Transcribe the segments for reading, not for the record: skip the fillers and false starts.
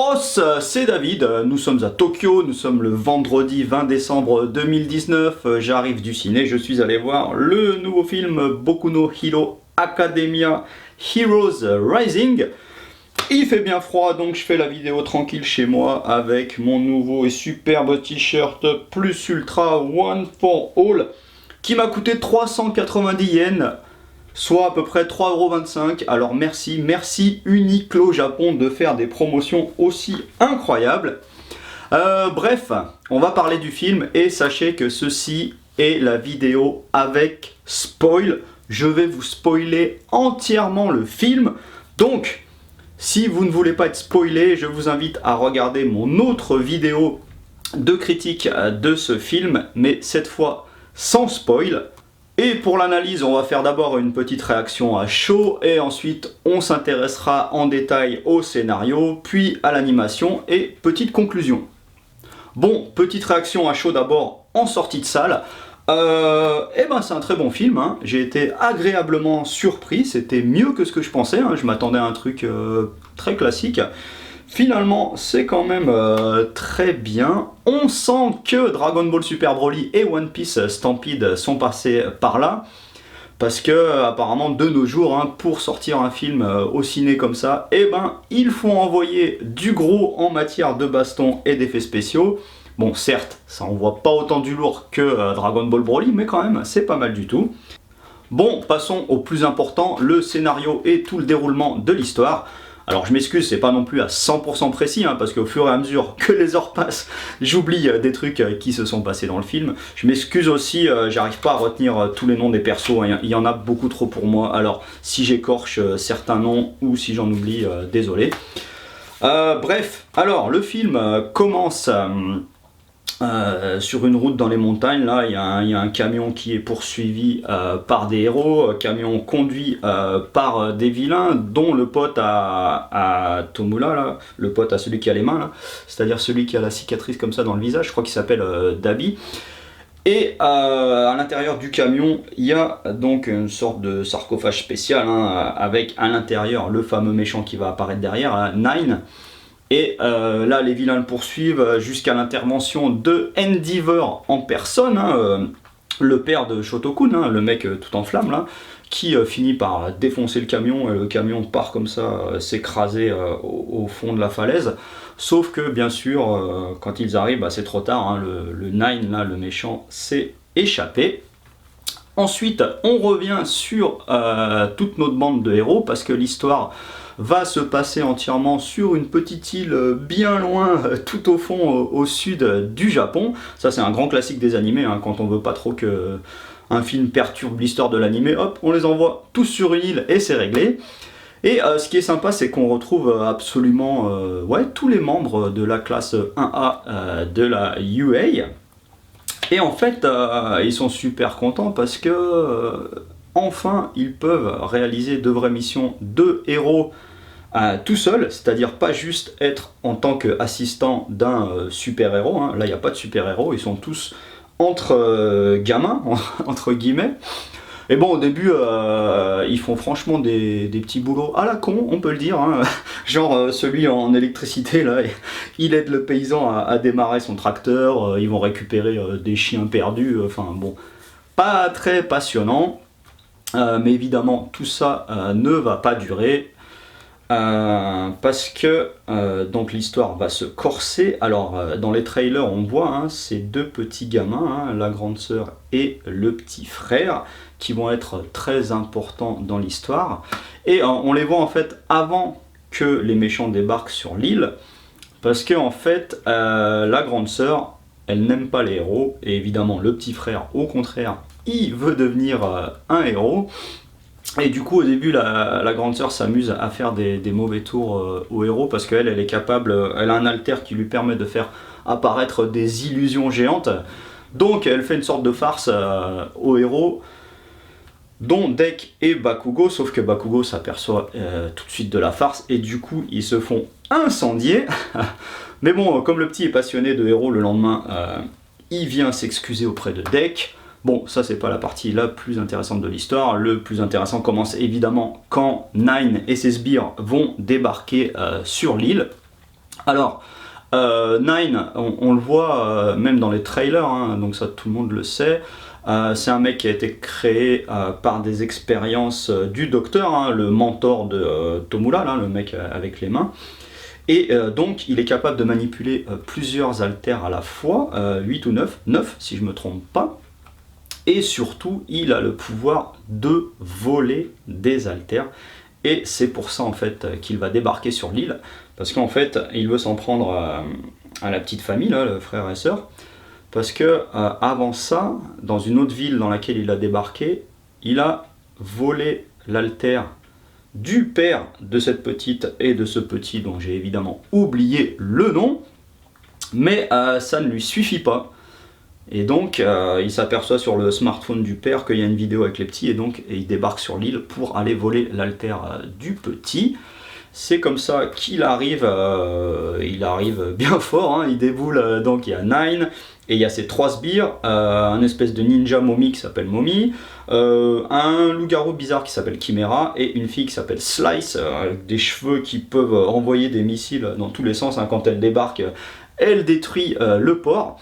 Os, c'est David, nous sommes à Tokyo, nous sommes le vendredi 20 décembre 2019, j'arrive du ciné, je suis allé voir le nouveau film Boku no Hero Academia Heroes Rising. Il fait bien froid, donc je fais la vidéo tranquille chez moi avec mon nouveau et superbe t-shirt Plus Ultra One for All qui m'a coûté 390 yens. Soit à peu près 3,25 €. Alors merci Uniqlo Japon de faire des promotions aussi incroyables. Bref, on va parler du film et sachez que ceci est la vidéo avec spoil. Je vais vous spoiler entièrement le film. Donc, si vous ne voulez pas être spoilé, je vous invite à regarder mon autre vidéo de critique de ce film, mais cette fois sans spoil. Et pour l'analyse, on va faire d'abord une petite réaction à chaud et ensuite on s'intéressera en détail au scénario, puis à l'animation et petite conclusion. Bon, petite réaction à chaud d'abord en sortie de salle. C'est un très bon film, hein. J'ai été agréablement surpris, c'était mieux que ce que je pensais, hein. Je m'attendais à un truc très classique. Finalement, c'est quand même très bien. On sent que Dragon Ball Super Broly et One Piece Stampede sont passés par là. Parce que, apparemment, de nos jours, hein, pour sortir un film au ciné comme ça, il faut envoyer du gros en matière de baston et d'effets spéciaux. Bon, certes, ça envoie pas autant du lourd que Dragon Ball Broly, mais quand même, c'est pas mal du tout. Bon, passons au plus important, le scénario et tout le déroulement de l'histoire. Alors je m'excuse, c'est pas non plus à 100% précis, hein, parce qu'au fur et à mesure que les heures passent, j'oublie des trucs qui se sont passés dans le film. Je m'excuse aussi, j'arrive pas à retenir tous les noms des persos, hein, il y en a beaucoup trop pour moi, alors si j'écorche certains noms ou si j'en oublie, désolé. Bref, alors le film commence... sur une route dans les montagnes, là il y a un camion qui est poursuivi par des héros, camion conduit par des vilains, dont le pote à Tomura, là, le pote à celui qui a les mains, c'est-à-dire celui qui a la cicatrice comme ça dans le visage, je crois qu'il s'appelle Dabi. Et à l'intérieur du camion, il y a donc une sorte de sarcophage spécial, hein, avec à l'intérieur le fameux méchant qui va apparaître derrière, Nine. Et là, les vilains le poursuivent jusqu'à l'intervention de Endeavor en personne, hein, le père de Shotokun, hein, le mec tout en flammes, là, qui finit par défoncer le camion, et le camion part comme ça, s'écraser au fond de la falaise. Sauf que, bien sûr, quand ils arrivent, c'est trop tard, hein, le Nine, là, le méchant, s'est échappé. Ensuite, on revient sur toute notre bande de héros, parce que l'histoire va se passer entièrement sur une petite île bien loin, tout au fond, au sud du Japon. Ça, c'est un grand classique des animés, hein, quand on veut pas trop que un film perturbe l'histoire de l'animé, hop, on les envoie tous sur une île et c'est réglé. Et ce qui est sympa, c'est qu'on retrouve absolument tous les membres de la classe 1A de la UA. Et en fait, ils sont super contents parce que enfin, ils peuvent réaliser de vraies missions de héros tout seul, c'est-à-dire pas juste être en tant qu'assistant d'un super-héros, hein. Là il n'y a pas de super-héros, ils sont tous entre gamins, entre guillemets. Et bon, au début, ils font franchement des petits boulots à la con, on peut le dire, hein. Genre celui en électricité, là, il aide le paysan à démarrer son tracteur, ils vont récupérer des chiens perdus, enfin bon, pas très passionnant, mais évidemment tout ça ne va pas durer. Parce que donc l'histoire va se corser. Alors dans les trailers on voit, hein, ces deux petits gamins, hein, la grande sœur et le petit frère, qui vont être très importants dans l'histoire. Et on les voit en fait avant que les méchants débarquent sur l'île, parce que en fait la grande sœur, elle n'aime pas les héros, et évidemment le petit frère au contraire, il veut devenir un héros. Et du coup au début la grande sœur s'amuse à faire des mauvais tours aux héros, parce qu'elle est capable, elle a un alter qui lui permet de faire apparaître des illusions géantes. Donc elle fait une sorte de farce aux héros, dont Deck et Bakugo, sauf que Bakugo s'aperçoit tout de suite de la farce et du coup ils se font incendier. Mais bon, comme le petit est passionné de héros, le lendemain il vient s'excuser auprès de Deck. Bon, ça c'est pas la partie la plus intéressante de l'histoire. Le plus intéressant commence évidemment quand Nine et ses sbires vont débarquer sur l'île. Alors, Nine, on le voit même dans les trailers, hein, donc ça tout le monde le sait. C'est un mec qui a été créé par des expériences du docteur, hein, le mentor de Tomula, là, le mec avec les mains. Et donc il est capable de manipuler plusieurs haltères à la fois, 8 ou 9 si je ne me trompe pas. Et surtout, il a le pouvoir de voler des haltères. Et c'est pour ça en fait qu'il va débarquer sur l'île. Parce qu'en fait, il veut s'en prendre à la petite famille, là, le frère et sœur. Parce que avant ça, dans une autre ville dans laquelle il a débarqué, il a volé l'altère du père de cette petite et de ce petit dont j'ai évidemment oublié le nom. Mais ça ne lui suffit pas. Et donc il s'aperçoit sur le smartphone du père qu'il y a une vidéo avec les petits, et donc il débarque sur l'île pour aller voler l'altère du petit. C'est comme ça qu'il arrive, il arrive bien fort, hein, il déboule, donc il y a Nine, et il y a ces 3 sbires, un espèce de ninja momie qui s'appelle Mommy, un loup-garou bizarre qui s'appelle Chimera, et une fille qui s'appelle Slice, avec des cheveux qui peuvent envoyer des missiles dans tous les sens, hein, quand elle débarque, elle détruit le port.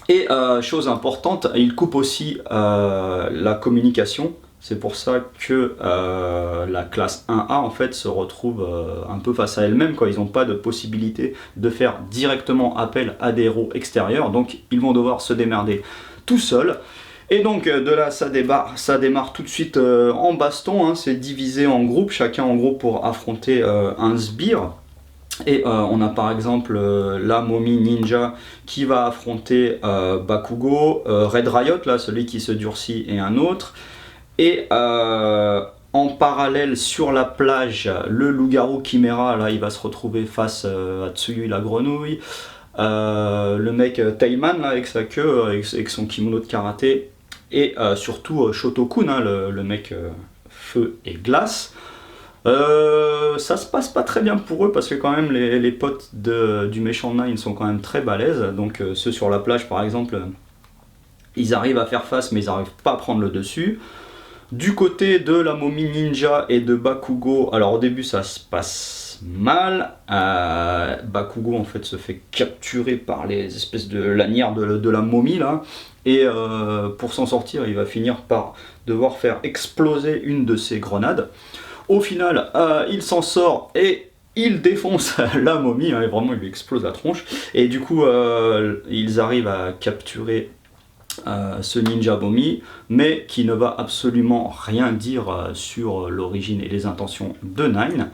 Et chose importante, il coupe aussi la communication. C'est pour ça que la classe 1A en fait se retrouve un peu face à elle-même, quoi. Ils n'ont pas de possibilité de faire directement appel à des héros extérieurs, donc ils vont devoir se démerder tout seuls. Et donc de là ça démarre tout de suite en baston, hein. C'est divisé en groupes, chacun en groupe pour affronter un sbire. Et on a par exemple la momie ninja qui va affronter Bakugo, Red Riot, là, celui qui se durcit, et un autre. Et en parallèle sur la plage, le loup-garou Chimera, là, il va se retrouver face à Tsuyu la grenouille. Le mec Tailman, là, avec sa queue, avec son kimono de karaté. Et surtout Shotokun, hein, le mec feu et glace. Ça se passe pas très bien pour eux parce que quand même les potes du méchant Nine sont quand même très balèzes. Donc ceux sur la plage par exemple, ils arrivent à faire face mais ils n'arrivent pas à prendre le dessus. Du côté de la momie ninja et de Bakugo, alors au début ça se passe mal. Bakugo en fait se fait capturer par les espèces de lanières de la momie là. Et pour s'en sortir il va finir par devoir faire exploser une de ses grenades. Au final, il s'en sort et il défonce la momie, hein, et vraiment il lui explose la tronche. Et du coup, ils arrivent à capturer ce ninja momie, mais qui ne va absolument rien dire sur l'origine et les intentions de Nine.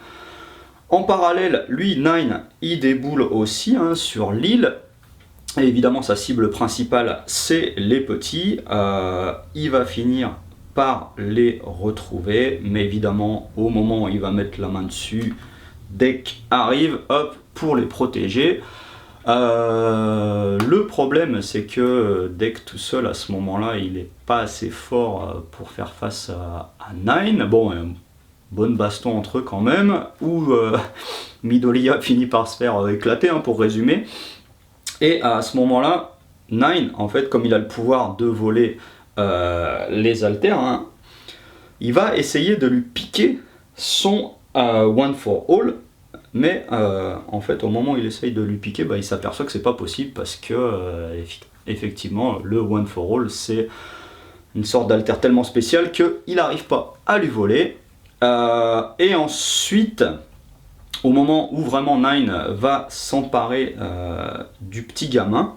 En parallèle, lui, Nine, il déboule aussi, hein, sur l'île. Et évidemment, sa cible principale, c'est les petits. Il va finir par les retrouver, mais évidemment au moment où il va mettre la main dessus, Deck arrive, hop, pour les protéger. Le problème c'est que Deck tout seul à ce moment là il n'est pas assez fort pour faire face à Nine. Bon, bonne baston entre eux quand même, où Midoriya finit par se faire éclater, hein, pour résumer. Et à ce moment là Nine en fait, comme il a le pouvoir de voler les haltères, hein, il va essayer de lui piquer son One for All, mais en fait au moment où il essaye de lui piquer, il s'aperçoit que c'est pas possible parce que effectivement le One for All c'est une sorte d'haltère tellement spéciale qu'il n'arrive pas à lui voler. Et ensuite, au moment où vraiment Nine va s'emparer du petit gamin,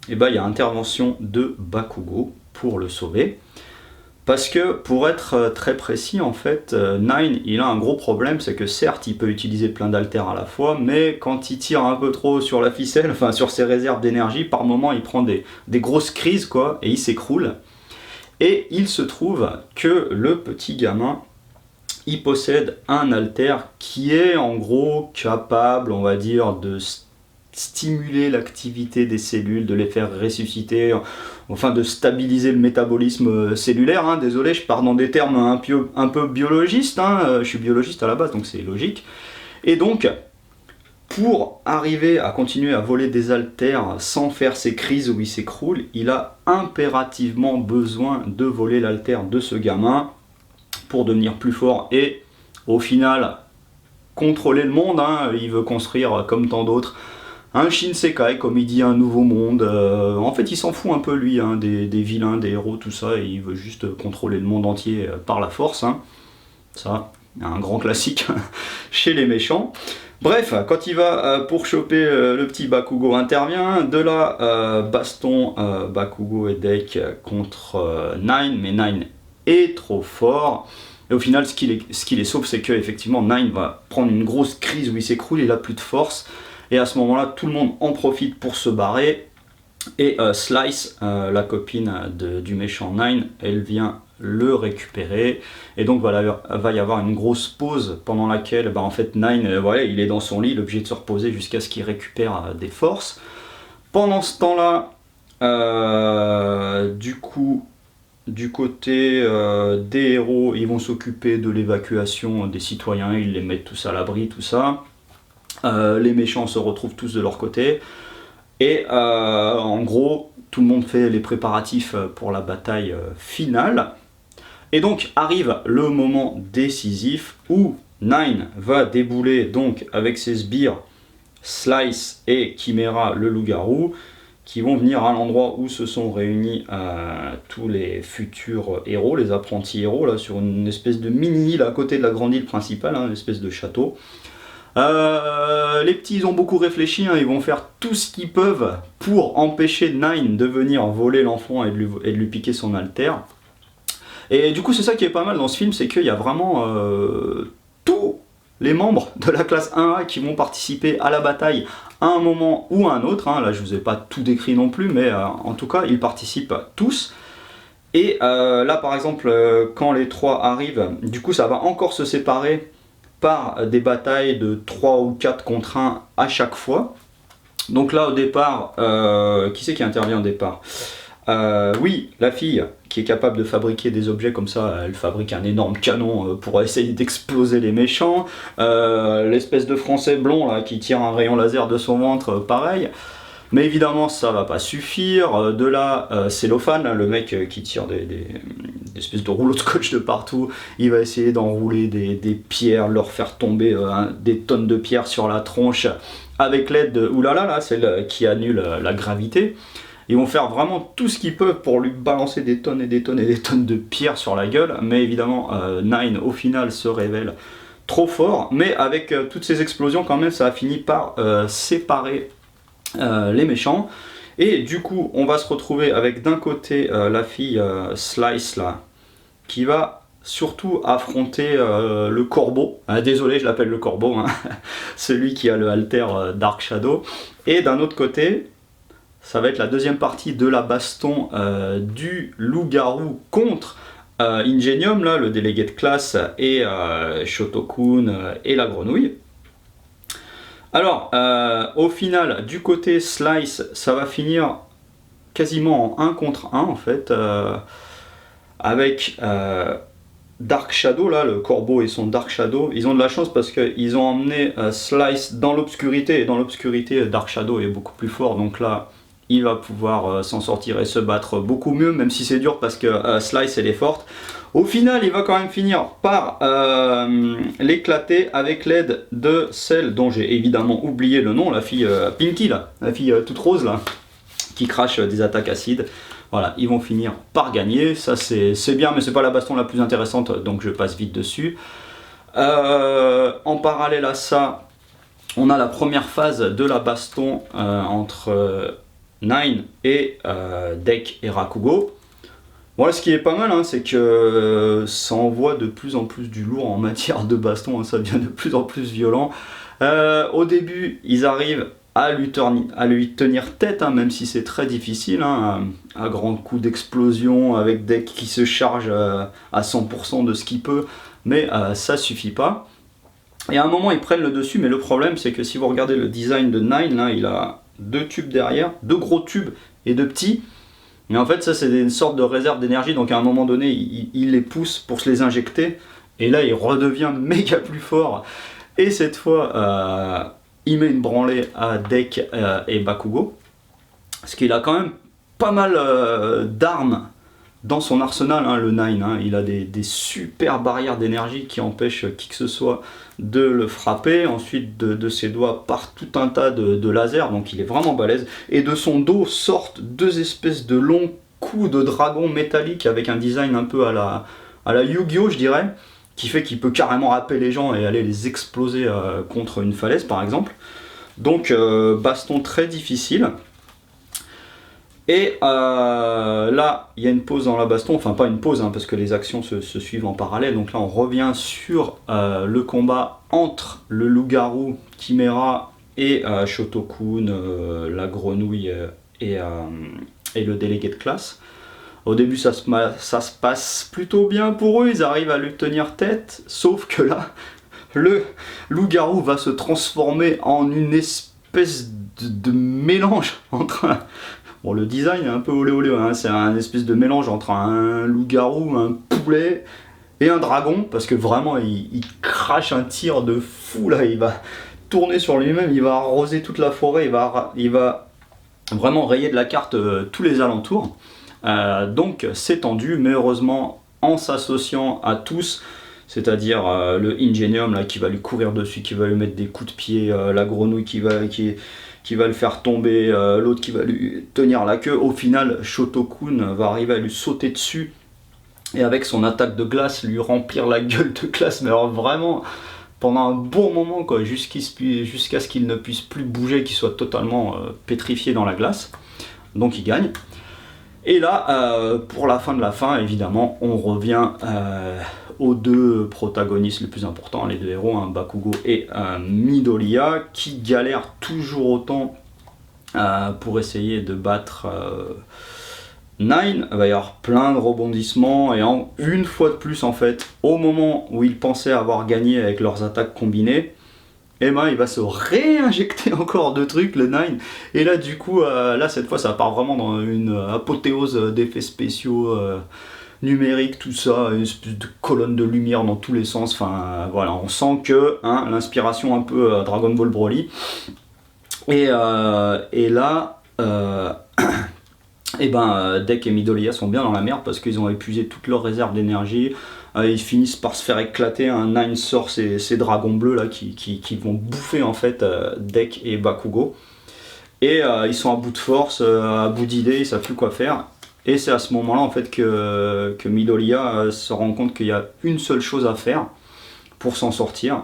et il y a intervention de Bakugo pour le sauver. Parce que pour être très précis, en fait, Nine, il a un gros problème, c'est que certes, il peut utiliser plein d'haltères à la fois, mais quand il tire un peu trop sur la ficelle, enfin sur ses réserves d'énergie, par moment, il prend des grosses crises, quoi, et il s'écroule. Et il se trouve que le petit gamin, il possède un haltère qui est en gros capable, on va dire, de stimuler l'activité des cellules, de les faire ressusciter, enfin de stabiliser le métabolisme cellulaire, hein. Désolé, je pars dans des termes un peu biologistes, hein. Je suis biologiste à la base, donc c'est logique. Et donc, pour arriver à continuer à voler des haltères sans faire ces crises où il s'écroule, il a impérativement besoin de voler l'haltère de ce gamin pour devenir plus fort et au final contrôler le monde, hein. Il veut construire, comme tant d'autres, un Shinsekai, comme il dit, un nouveau monde. En fait, il s'en fout un peu, lui, hein, des vilains, des héros, tout ça, et il veut juste contrôler le monde entier par la force. Hein. Ça, un grand classique chez les méchants. Bref, quand il va pour choper le petit Bakugo intervient, de là, baston Bakugo et Deck contre Nine, mais Nine est trop fort. Et au final, ce qui les sauve, c'est que effectivement Nine va prendre une grosse crise où il s'écroule, il a plus de force. Et à ce moment-là, tout le monde en profite pour se barrer. Et Slice, la copine du méchant Nine, elle vient le récupérer. Et donc va y avoir une grosse pause pendant laquelle en fait Nine, voilà, il est dans son lit, il est obligé de se reposer jusqu'à ce qu'il récupère des forces. Pendant ce temps-là, du coup, du côté des héros, ils vont s'occuper de l'évacuation des citoyens, ils les mettent tous à l'abri, tout ça. Les méchants se retrouvent tous de leur côté. Et en gros, tout le monde fait les préparatifs pour la bataille finale. Et donc arrive le moment décisif où Nine va débouler donc avec ses sbires Slice et Chimera le loup-garou, qui vont venir à l'endroit où se sont réunis tous les futurs héros, les apprentis héros, là, sur une espèce de mini-île à côté de la grande île principale, hein, une espèce de château. Les petits, ils ont beaucoup réfléchi, hein, ils vont faire tout ce qu'ils peuvent pour empêcher Nine de venir voler l'enfant et de lui piquer son alter. Et du coup, c'est ça qui est pas mal dans ce film, c'est qu'il y a vraiment tous les membres de la classe 1A qui vont participer à la bataille à un moment ou à un autre. Hein. Là, je vous ai pas tout décrit non plus, mais en tout cas, ils participent tous. Et là, par exemple, quand les trois arrivent, du coup, ça va encore se séparer par des batailles de 3 ou 4 contre 1 à chaque fois. Donc là, au départ, qui c'est qui intervient au départ ? Oui, la fille qui est capable de fabriquer des objets comme ça, elle fabrique un énorme canon pour essayer d'exploser les méchants. L'espèce de français blond là qui tire un rayon laser de son ventre, pareil. Mais évidemment, ça va pas suffire. De là, Cellophane, le mec qui tire des espèces de rouleaux de scotch de partout, il va essayer d'enrouler des pierres, leur faire tomber des tonnes de pierres sur la tronche avec l'aide de Oulala, là, celle qui annule la gravité. Ils vont faire vraiment tout ce qu'ils peuvent pour lui balancer des tonnes et des tonnes et des tonnes de pierres sur la gueule. Mais évidemment, Nine, au final, se révèle trop fort. Mais avec toutes ces explosions, quand même, ça a fini par séparer les méchants. Et du coup, on va se retrouver avec d'un côté la fille Slice, là, qui va surtout affronter le corbeau. Désolé, je l'appelle le corbeau, hein. Celui qui a le alter Dark Shadow. Et d'un autre côté, ça va être la deuxième partie de la baston du loup-garou contre Ingenium, là, le délégué de classe, et Shotokun et la grenouille. Alors, au final, du côté Slice, ça va finir quasiment en 1 contre 1, en fait, avec Dark Shadow, là, le corbeau et son Dark Shadow. Ils ont de la chance parce qu'ils ont emmené Slice dans l'obscurité, et dans l'obscurité, Dark Shadow est beaucoup plus fort, donc là, il va pouvoir s'en sortir et se battre beaucoup mieux, même si c'est dur parce que Slice, elle est forte. Au final, il va quand même finir par l'éclater avec l'aide de celle dont j'ai évidemment oublié le nom, la fille Pinky, là, la fille toute rose, là, qui crache des attaques acides. Voilà, ils vont finir par gagner. Ça, c'est bien, mais c'est pas la baston la plus intéressante, donc je passe vite dessus. En parallèle à ça, on a la première phase de la baston entre Nine et Deck et Rakugo. Voilà, ce qui est pas mal, hein, c'est que ça envoie de plus en plus du lourd en matière de baston, hein, ça devient de plus en plus violent. Au début, ils arrivent à lui tenir tête, hein, même si c'est très difficile, hein, à grands coups d'explosion, avec Deck qui se charge à 100% de ce qu'il peut, mais ça suffit pas. Et à un moment, ils prennent le dessus, mais le problème, c'est que si vous regardez le design de Nine, là, il a 2 tubes derrière, 2 gros tubes et 2 petits. Mais en fait, ça, c'est une sorte de réserve d'énergie, donc à un moment donné, il les pousse pour se les injecter, et là, il redevient méga plus fort. Et cette fois, il met une branlée à Deck et Bakugo, parce qu'il a quand même pas mal d'armes dans son arsenal, hein, le Nine, hein, il a des super barrières d'énergie qui empêchent qui que ce soit de le frapper. Ensuite, de ses doigts part tout un tas de lasers, donc il est vraiment balèze. Et de son dos sortent deux espèces de longs coups de dragon métallique avec un design un peu à la Yu-Gi-Oh, je dirais, qui fait qu'il peut carrément happer les gens et aller les exploser contre une falaise, par exemple. Donc, baston très difficile. Et là, il y a une pause dans la baston, enfin pas une pause, hein, parce que les actions se suivent en parallèle. Donc là, on revient sur le combat entre le loup-garou Chimera et Shotokun, la grenouille et le délégué de classe. Au début, ça se passe plutôt bien pour eux, ils arrivent à lui tenir tête, sauf que là, le loup-garou va se transformer en une espèce de mélange entre un... Bon, le design est un peu olé olé, hein. C'est un espèce de mélange entre un loup-garou, un poulet et un dragon, parce que vraiment il crache un tir de fou là, il va tourner sur lui-même, il va arroser toute la forêt, il va vraiment rayer de la carte tous les alentours. Donc c'est tendu, mais heureusement en s'associant à tous, c'est-à-dire le Ingenium là, qui va lui courir dessus, qui va lui mettre des coups de pied, la grenouille qui va le faire tomber, l'autre qui va lui tenir la queue. Au final, Shotokun va arriver à lui sauter dessus et avec son attaque de glace lui remplir la gueule de glace, mais alors vraiment pendant un bon moment, quoi, jusqu'à ce qu'il ne puisse plus bouger, qu'il soit totalement pétrifié dans la glace. Donc il gagne. Et là, pour la fin de la fin, évidemment, on revient aux deux protagonistes les plus importants, les deux héros, hein, Bakugo et Midoriya, qui galèrent toujours autant pour essayer de battre Nine. Il va y avoir plein de rebondissements, et une fois de plus, en fait, au moment où ils pensaient avoir gagné avec leurs attaques combinées, et ben il va se réinjecter encore de trucs, le Nine. Et là, du coup, là, cette fois, ça part vraiment dans une apothéose d'effets spéciaux numériques, tout ça, une espèce de colonne de lumière dans tous les sens. Enfin, voilà, on sent que hein, l'inspiration un peu Dragon Ball Broly. Et là, et ben, Deck et Midoriya sont bien dans la merde parce qu'ils ont épuisé toutes leurs réserves d'énergie. Ils finissent par se faire éclater. Un Nine sort ces dragons bleus là qui vont bouffer en fait Deck et Bakugo. Et ils sont à bout de force, à bout d'idées, ils savent plus quoi faire. Et c'est à ce moment-là en fait que Midoriya se rend compte qu'il y a une seule chose à faire pour s'en sortir.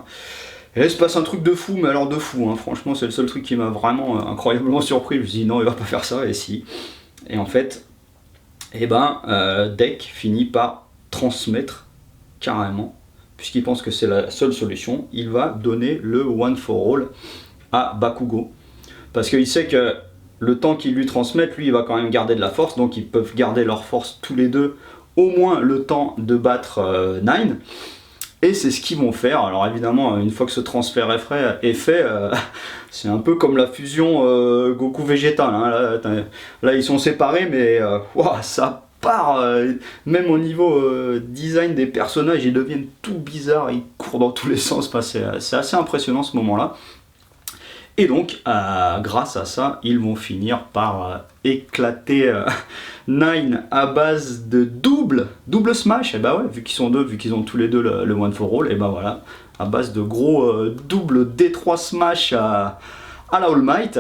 Et là il se passe un truc de fou, mais alors de fou, hein. Franchement c'est le seul truc qui m'a vraiment incroyablement surpris. Je me suis dit non, il va pas faire ça, et si. Et en fait, eh ben, Deck finit par transmettre carrément, puisqu'il pense que c'est la seule solution, il va donner le One for All à Bakugo. Parce qu'il sait que le temps qu'il lui transmette, lui il va quand même garder de la force, donc ils peuvent garder leur force tous les deux, au moins le temps de battre Nine. Et c'est ce qu'ils vont faire. Alors évidemment, une fois que ce transfert est fait, c'est un peu comme la fusion Goku Végétal. Hein. Là, ils sont séparés, mais wow, ça part. Même au niveau design des personnages, ils deviennent tout bizarres, ils courent dans tous les sens. Enfin, c'est assez impressionnant ce moment-là. Et donc, grâce à ça, ils vont finir par éclater Nine à base de double smash. Et bah ouais, vu qu'ils sont deux, vu qu'ils ont tous les deux le One for All, et bah voilà, à base de gros double D3 smash à la All Might.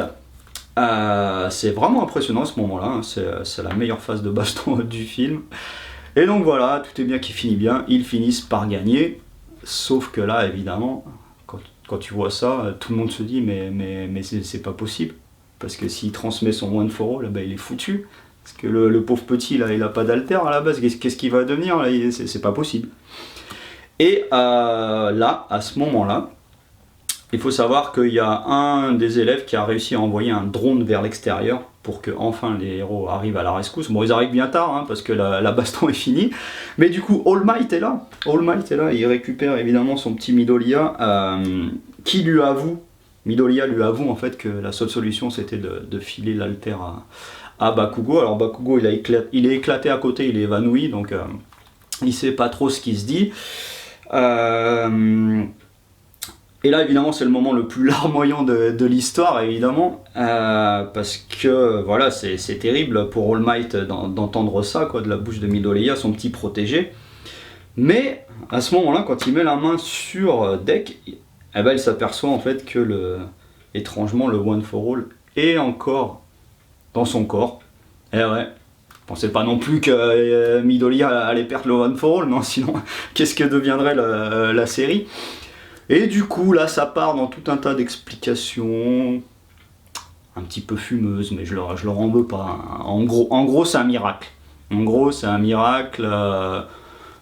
C'est vraiment impressionnant à ce moment-là, hein. C'est la meilleure phase de baston du film. Et donc voilà, tout est bien qui finit bien, ils finissent par gagner. Sauf que là, évidemment, quand tu vois ça, tout le monde se dit mais c'est pas possible. Parce que s'il transmet son One for All, bah, il est foutu. Parce que le pauvre petit, là, il a pas d'alter à la base. Qu'est-ce qu'il va devenir là? C'est pas possible. Et là, à ce moment-là, il faut savoir qu'il y a un des élèves qui a réussi à envoyer un drone vers l'extérieur pour que enfin les héros arrivent à la rescousse. Bon, ils arrivent bien tard, hein, parce que la baston est finie. Mais du coup, All Might est là. All Might est là, il récupère évidemment son petit Midoriya, qui lui avoue, Midoriya lui avoue en fait que la seule solution c'était de filer l'alter à Bakugo. Alors Bakugo il est éclaté à côté, il est évanoui, donc il sait pas trop ce qui se dit. Et là évidemment c'est le moment le plus larmoyant de l'histoire évidemment, parce que voilà c'est terrible pour All Might d'entendre ça quoi, de la bouche de Midoriya, son petit protégé. Mais à ce moment là quand il met la main sur Deck, eh ben, il s'aperçoit en fait que étrangement le One for All est encore dans son corps. Et ouais, pensez pas non plus que Midoriya allait perdre le One for All, non, sinon qu'est-ce que deviendrait la série. Et du coup, là, ça part dans tout un tas d'explications, un petit peu fumeuses, mais je leur en veux pas. Hein. En gros, c'est un miracle. En gros, c'est un miracle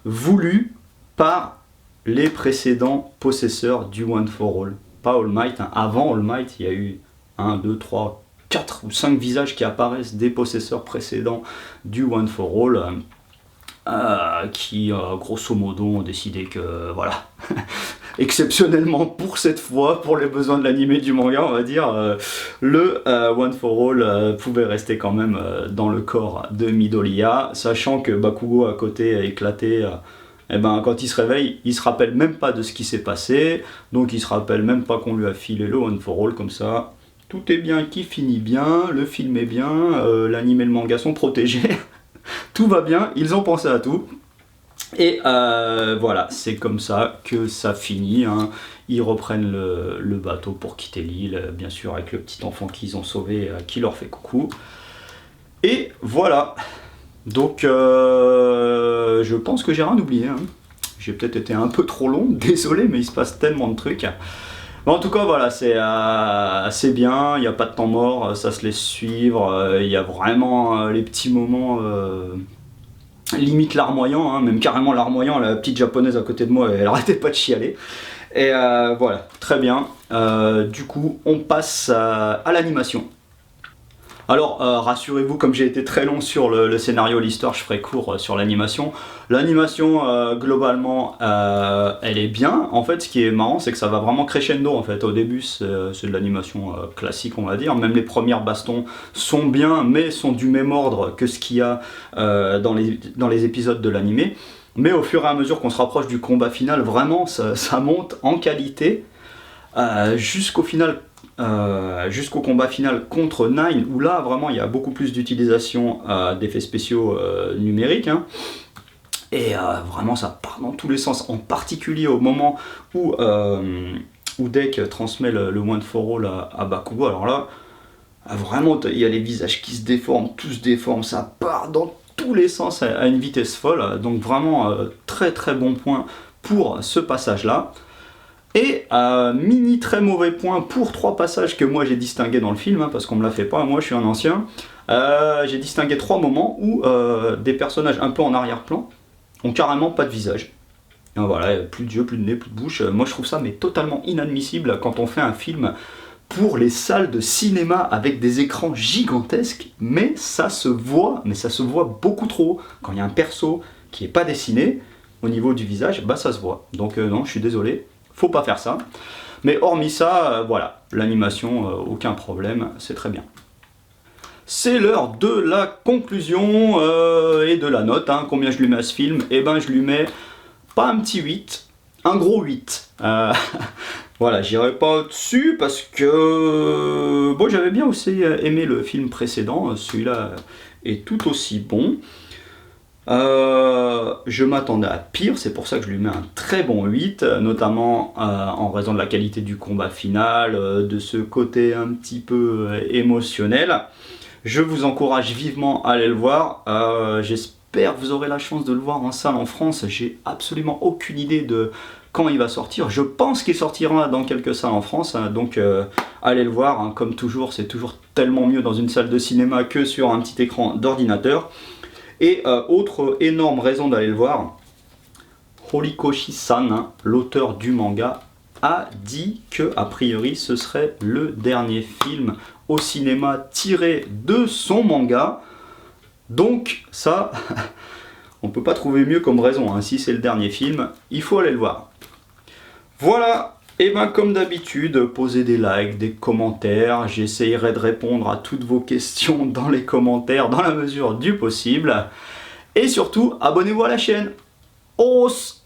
voulu par les précédents possesseurs du One for All. Pas All Might, hein. Avant All Might, il y a eu 1, 2, 3, 4 ou 5 visages qui apparaissent des possesseurs précédents du One for All. Qui grosso modo ont décidé que voilà, exceptionnellement pour cette fois, pour les besoins de l'anime du manga on va dire, le One for All pouvait rester quand même dans le corps de Midoriya, sachant que Bakugo à côté a éclaté, et ben quand il se réveille, il se rappelle même pas de ce qui s'est passé, donc il se rappelle même pas qu'on lui a filé le One for All comme ça. Tout est bien qui finit bien, le film est bien, l'anime et le manga sont protégés. Tout va bien, ils ont pensé à tout. Et voilà, c'est comme ça que ça finit. Hein. Ils reprennent le bateau pour quitter l'île, bien sûr avec le petit enfant qu'ils ont sauvé, qui leur fait coucou. Et voilà. Donc je pense que j'ai rien oublié. Hein. J'ai peut-être été un peu trop long, désolé, mais il se passe tellement de trucs. Mais en tout cas, voilà, c'est assez bien, il n'y a pas de temps mort, ça se laisse suivre, il y a vraiment les petits moments limite larmoyants, hein, même carrément larmoyants. La petite japonaise à côté de moi, elle arrêtait pas de chialer. Et voilà, très bien. Du coup, on passe à l'animation. Alors, rassurez-vous, comme j'ai été très long sur le scénario, l'histoire, je ferai court sur l'animation. L'animation, globalement, elle est bien. En fait, ce qui est marrant, c'est que ça va vraiment crescendo. En fait, au début, c'est de l'animation classique, on va dire. Même les premières bastons sont bien, mais sont du même ordre que ce qu'il y a dans les épisodes de l'animé. Mais au fur et à mesure qu'on se rapproche du combat final, vraiment, ça monte en qualité jusqu'au final. Jusqu'au combat final contre Nine, où là vraiment il y a beaucoup plus d'utilisation d'effets spéciaux numériques, hein. Et vraiment ça part dans tous les sens, en particulier au moment où Deck transmet le One for All à Bakugo. Alors là, vraiment il y a les visages qui se déforment, tout se déforme, ça part dans tous les sens à une vitesse folle, donc vraiment très très bon point pour ce passage là. Et mini très mauvais point pour 3 passages que moi j'ai distingués dans le film, hein, parce qu'on me l'a fait pas, moi je suis un ancien. J'ai distingué 3 moments où des personnages un peu en arrière-plan ont carrément pas de visage. Et voilà, plus de yeux, plus de nez, plus de bouche. Moi je trouve ça mais totalement inadmissible quand on fait un film pour les salles de cinéma avec des écrans gigantesques, mais ça se voit beaucoup trop. Quand il y a un perso qui est pas dessiné, au niveau du visage, bah ça se voit. Donc non, je suis désolé. Faut pas faire ça. Mais hormis ça, voilà, l'animation, aucun problème, c'est très bien. C'est l'heure de la conclusion et de la note. Hein. Combien je lui mets à ce film? Eh ben, je lui mets pas un petit 8, un gros 8. Voilà, j'irai pas dessus parce que bon, j'avais bien aussi aimé le film précédent. Celui-là est tout aussi bon. Je m'attendais à pire, c'est pour ça que je lui mets un très bon 8, notamment en raison de la qualité du combat final, de ce côté un petit peu émotionnel. Je vous encourage vivement à aller le voir, j'espère que vous aurez la chance de le voir en salle en France. J'ai absolument aucune idée de quand il va sortir, je pense qu'il sortira dans quelques salles en France, hein, donc allez le voir, hein. Comme toujours, c'est toujours tellement mieux dans une salle de cinéma que sur un petit écran d'ordinateur. Et autre énorme raison d'aller le voir, Horikoshi-san, hein, l'auteur du manga, a dit que a priori ce serait le dernier film au cinéma tiré de son manga. Donc ça, on peut pas trouver mieux comme raison, hein. Si c'est le dernier film, il faut aller le voir. Voilà. Et bien comme d'habitude, posez des likes, des commentaires, j'essayerai de répondre à toutes vos questions dans les commentaires dans la mesure du possible. Et surtout, abonnez-vous à la chaîne. Os!